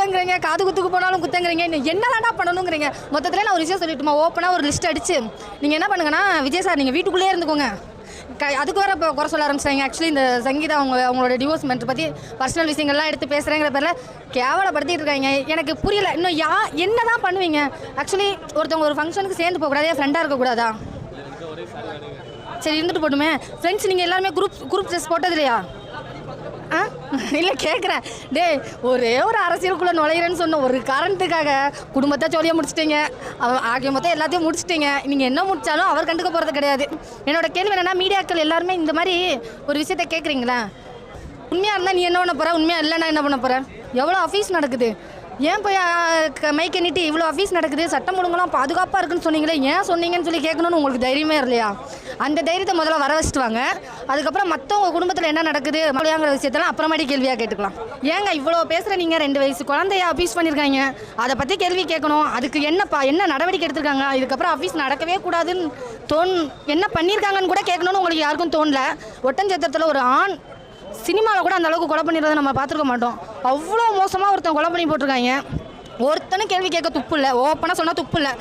குத்தங்கிறீங்க, காது குத்துக்கு போனாலும் குத்தங்கிறீங்க, என்னதான்டா பண்ணணுங்கிறீங்க. மொத்தத்தில் நான் ஒரு விஷயம் சொல்லிட்டுமா, ஓப்பனாக ஒரு லிஸ்ட் அடிச்சு நீங்கள் என்ன பண்ணுங்கன்னா, விஜய் சார் நீங்கள் வீட்டுக்குள்ளேயே இருந்துக்கோங்க. அதுக்கு வேறு இப்போ குறை சொல்ல ஆரம்பிச்சிட்டாங்க. ஆக்சுவலி இந்த சங்கீதா அவங்களோட டிவோர்ஸ் மேட்டர் பற்றி பர்சனல் விஷயங்கள்லாம் எடுத்து பேசுகிறேங்கிற பேரில் கேவலப்படுத்திட்டு இருக்காங்க. எனக்கு புரியல, இன்னும் என்ன தான் பண்ணுவீங்க? ஆக்சுவலி ஒருத்தவங்க ஒரு ஃபங்க்ஷனுக்கு சேர்ந்து போகக்கூடாது, ஃப்ரெண்டாக இருக்கக்கூடாதா? சரி இருந்துட்டு போட்டுமே. ஃப்ரெண்ட்ஸ் நீங்கள் எல்லாருமே குரூப் ட்ரெஸ் போட்டது இல்லையா? இல்லை கேட்குறேன். ஒரே ஒரு அரசியலுக்குள்ளே நுழையிறேன்னு சொன்ன ஒரு காரணத்துக்காக குடும்பத்தை ஜோலியாக முடிச்சிட்டிங்க, ஆகிய மொத்தம் எல்லாத்தையும் முடிச்சிட்டிங்க. நீங்கள் என்ன முடித்தாலும் அவர் கண்டுக்க போகிறது கிடையாது. என்னோட கேள்வி என்னென்னா, மீடியாக்கள் எல்லாருமே இந்த மாதிரி ஒரு விஷயத்த கேட்குறீங்களா? உண்மையாக இருந்தால் நீ என்ன பண்ண போகிற, உண்மையாக இல்லைன்னா என்ன பண்ண போகிற? எவ்வளோ ஆஃபீஸ் நடக்குது, ஏன் போய் மைக்கை நீட்டி இவ்வளோ ஆஃபீஸ் நடக்குது, சட்டம் ஒழுங்கெல்லாம் பாதுகாப்பாக இருக்குன்னு சொன்னீங்களே, ஏன் சொன்னீங்கன்னு சொல்லி கேட்கணுன்னு உங்களுக்கு தைரியமே இல்லையா? அந்த தைரியத்தை முதல்ல வர வச்சுட்டு வாங்க. அதுக்கப்புறம் மற்றவங்க குடும்பத்தில் என்ன நடக்குது மலையாங்கிற விஷயத்தெல்லாம் அப்புறமாடி கேள்வியாக கேட்டுக்கலாம். ஏங்க இவ்வளோ பேசுகிற நீங்கள் 2 வயசு குழந்தைய அபீஸ் பண்ணியிருக்காங்க, அதை பற்றி கேள்வி கேட்கணும். அதுக்கு என்ன நடவடிக்கை எடுத்திருக்காங்க, இதுக்கப்புறம் அபீஸ் நடக்கவே கூடாதுன்னு என்ன பண்ணியிருக்காங்கன்னு கூட கேட்கணும்னு உங்களுக்கு யாருக்கும் தோணல. ஒட்டஞ்சத்திரத்தில் ஒரு ஆண் சினிமாவில் கூட அந்த அளவுக்கு கொலை பண்ணிடுறதை நம்ம பார்த்துருக்க மாட்டோம். அவ்வளோ மோசமாக ஒருத்தன் கொலை பண்ணி போட்டிருக்காங்க. ஒருத்தனும் கேள்வி கேட்க துப்பு இல்லை, ஓப்பனாக சொன்னால் துப்பு இல்லை.